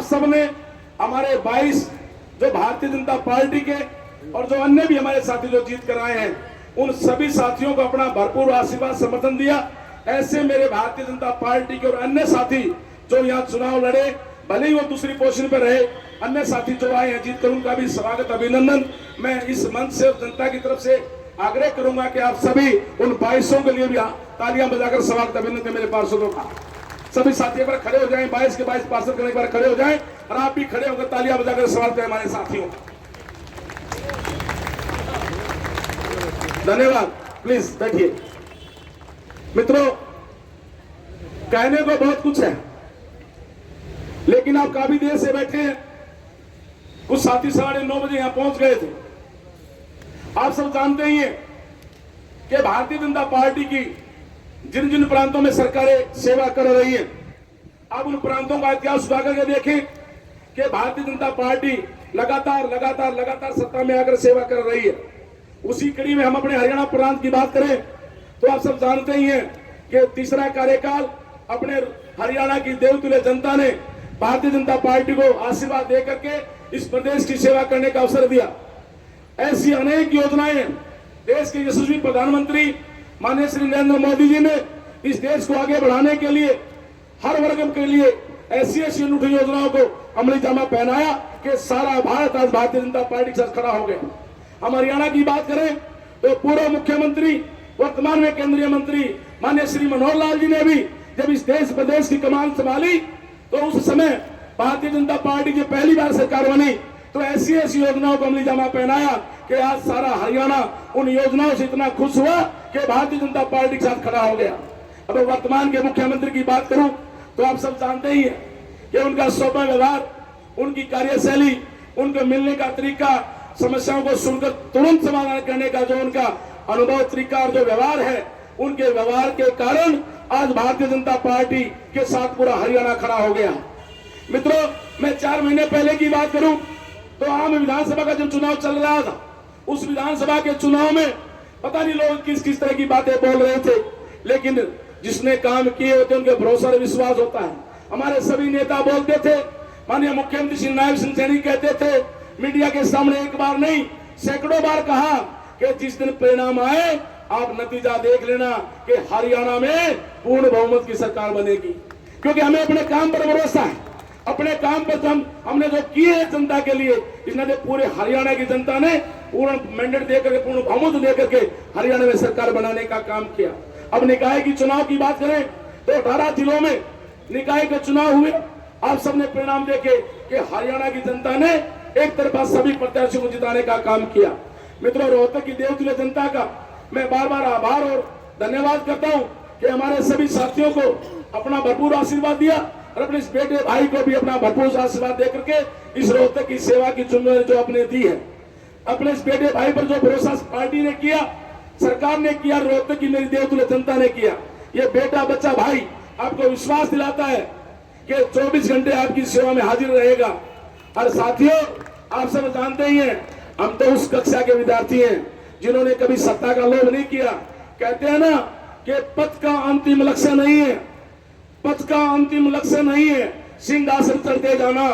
सबने हमारे 22 जो भारतीय जनता पार्टी के और जो अन्य भी हमारे साथी जो जीत कर आए हैं, उन सभी साथियों को अपना भरपूर आशीर्वाद समर्थन दिया। ऐसे मेरे भारतीय जनता पार्टी के और अन्य साथी जो यहाँ चुनाव लड़े, भले ही वो दूसरी पोजीशन पर रहे, अन्य साथी जो आए हैं जीत कर, उनका भी स्वागत अभिनंदन। मैं इस मंच से जनता की तरफ से आग्रह करूंगा कि आप सभी उन 22 के लिए भी तालियां बजाकर स्वागत अभिनंदन मेरे पार्षदों का। सभी साथी एक बार खड़े हो जाएं, 22 के 22 पार्षद एक बार खड़े हो जाएं और आप भी खड़े होकर तालियां बजाकर स्वागत करें हमारे साथियों का। धन्यवाद। प्लीज बैठिए। मित्रों, कहने को बहुत कुछ है, लेकिन आप काफी देर से बैठे हैं। कुछ साथी 9:30 बजे यहां पहुंच गए थे। आप सब जानते ही हैं कि भारतीय जनता पार्टी की जिन जिन प्रांतों में सरकारें सेवा कर रही है, आप उन प्रांतों का इतिहास उठा करके देखें कि भारतीय जनता पार्टी लगातार सत्ता में आकर सेवा कर रही है। उसी कड़ी में हम अपने हरियाणा प्रांत की बात करें तो आप सब जानते ही हैं कि तीसरा कार्यकाल अपने हरियाणा की देवतुल्य जनता ने भारतीय जनता पार्टी को आशीर्वाद दे करके इस प्रदेश की सेवा करने का अवसर दिया। ऐसी अनेक योजनाएं देश के यशस्वी प्रधानमंत्री माननीय श्री नरेंद्र मोदी जी ने इस देश को आगे बढ़ाने के लिए हर वर्ग के लिए ऐसी अनूठी योजनाओं को अमली जामा पहनाया कि सारा भारत आज भारतीय जनता पार्टी के साथ खड़ा हो गया। हम हरियाणा की बात करें तो पूर्व मुख्यमंत्री वर्तमान में केंद्रीय मंत्री माननीय श्री मनोहर लाल जी ने भी जब इस देश प्रदेश की कमान संभाली तो उस समय भारतीय जनता पार्टी की पहली बार सरकार बनी तो ऐसी योजनाओं को अमली जामा पहनाया कि आज सारा हरियाणा उन योजनाओं से इतना खुश हुआ कि भारतीय जनता पार्टी के साथ खड़ा हो गया। अब वर्तमान के मुख्यमंत्री की बात करूं तो आप सब जानते ही हैं कि उनका स्वभाव व्यवहार, उनकी कार्यशैली, उनके मिलने का तरीका, समस्याओं को सुनकर तुरंत समाधान करने का जो उनका अनुभव, तरीका और जो व्यवहार है, उनके व्यवहार के कारण आज भारतीय जनता पार्टी के साथ पूरा हरियाणा खड़ा हो गया। मित्रों, मैं 4 महीने पहले की बात करूं तो आम विधानसभा का जब चुनाव चल रहा था, उस विधानसभा के चुनाव में पता नहीं लोग किस किस तरह की बातें बोल रहे थे, लेकिन जिसने काम किए होते उनके भरोसा और विश्वास होता है। हमारे सभी नेता बोलते थे, माननीय मुख्यमंत्री श्री नायब सिंह सैनी कहते थे मीडिया के सामने, एक बार नहीं सैकड़ों बार कहा कि जिस दिन परिणाम आए आप नतीजा देख लेना कि हरियाणा में पूर्ण बहुमत की सरकार बनेगी, क्योंकि हमें अपने काम पर भरोसा है। अपने काम पर हमने जो किए हैं जनता के लिए, इसने पूरे हरियाणा की जनता ने पूर्ण मैंडेट देकर के, पूर्ण बहुमत देकर के हरियाणा में सरकार बनाने का काम किया। अब निकाय की चुनाव की बात करें तो 18 जिलों में निकाय के चुनाव हुए। आप सबने परिणाम देखे कि हरियाणा की जनता ने एक तरफा सभी प्रत्याशियों को जिताने का काम किया। मित्रों, रोहतक की देवतुल्य जनता का मैं बार बार आभार और धन्यवाद करता हूं कि हमारे सभी साथियों को अपना भरपूर आशीर्वाद दिया और अपने इस बेटे भाई को भी अपना भरपूर आशीर्वाद देकर के इस रोहतक की सेवा की जिम्मेदारी जो अपने दी है, अपने इस बेटे भाई पर जो भरोसा पार्टी ने किया, सरकार ने किया, रोहतक की मेरी देवतुल्य जनता ने किया, ये बेटा बच्चा भाई आपको विश्वास दिलाता है कि 24 घंटे आपकी सेवा में हाजिर रहेगा। और साथियों, आप सब जानते ही हैं, हम तो उस कक्षा के विद्यार्थी हैं जिन्होंने कभी सत्ता का लोभ नहीं किया। कहते हैं ना कि पद का अंतिम लक्ष्य नहीं है, पद का अंतिम लक्ष्य नहीं है, सिंहासन चढ़ते जाना,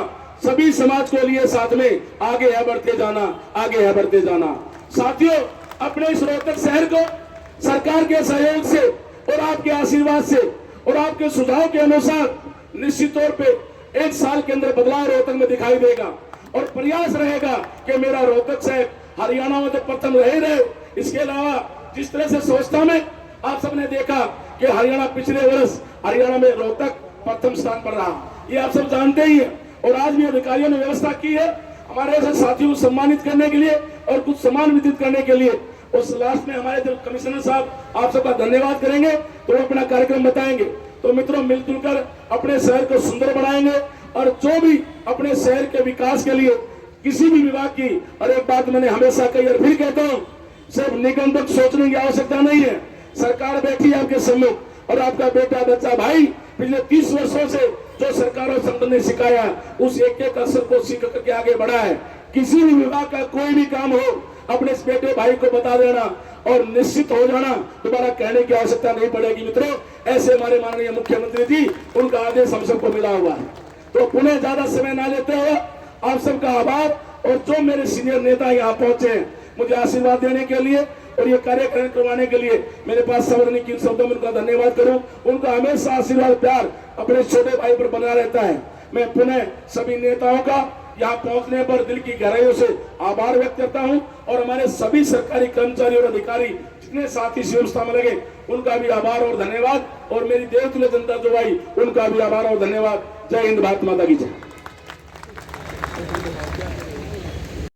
सभी समाज को लिए साथ में आगे है बढ़ते जाना, आगे है बढ़ते जाना। साथियों, अपने इस रोहतक शहर को सरकार के सहयोग से और आपके आशीर्वाद से और आपके सुझाव के अनुसार निश्चित तौर पे 1 साल के अंदर बदलाव रोहतक में दिखाई देगा और प्रयास रहेगा कि मेरा रोहतक शहर हरियाणा में तो प्रथम रहे। इसके अलावा जिस तरह से स्वच्छता में आप सबने देखा कि हरियाणा पिछले वर्ष हरियाणा में रोहतक प्रथम स्थान पर रहा, ये आप सब जानते ही हैं। और आज भी अधिकारियों ने व्यवस्था की है हमारे ऐसे साथियों को सम्मानित करने के लिए और कुछ सम्मान वितरित करने के लिए। उस लास्ट में हमारे जो कमिश्नर साहब आप सबका धन्यवाद करेंगे तो वो अपना कार्यक्रम बताएंगे। तो मित्रों, मिलजुल कर अपने शहर को सुंदर बनाएंगे और जो भी अपने शहर के विकास के लिए किसी भी विभाग की, और एक बात मैंने हमेशा कही और फिर कहता हूँ, सिर्फ निगम तक सोचने की आवश्यकता नहीं है। सरकार बैठी है आपके सम्मुख और आपका बेटा बच्चा भाई पिछले 30 वर्षों से जो सरकार और संगठन ने सिखाया उस एक असर को सीख करके आगे बढ़ा है। किसी भी विभाग का कोई भी काम हो अपने इस बेटे भाई को बता देना और निश्चित हो जाना, दोबारा कहने की आवश्यकता नहीं पड़ेगी। मित्रों, ऐसे हमारे माननीय मुख्यमंत्री जी, उनका आदेश हम सबको मिला हुआ है। तो पुनः ज्यादा समय ना लेते हुए आप सबका आभार। और जो मेरे सीनियर नेता यहाँ पहुंचे हैं मुझे आशीर्वाद देने के लिए और ये कार्यक्रम करवाने के लिए, मेरे पास शब्द नहीं, किन शब्दों में उनका धन्यवाद करूं। उनका हमेशा आशीर्वाद प्यार अपने छोटे भाई पर बना रहता है। मैं पुनः सभी नेताओं का यहाँ पहुंचने पर दिल की गहराइयों से आभार व्यक्त करता हूं और हमारे सभी सरकारी कर्मचारी और अधिकारी जितने साथी इस व्यवस्था में लगे उनका भी आभार और धन्यवाद, और मेरी देवतुल्य जनता जो आई उनका भी आभार और धन्यवाद। जय हिंद, भारत माता की जय।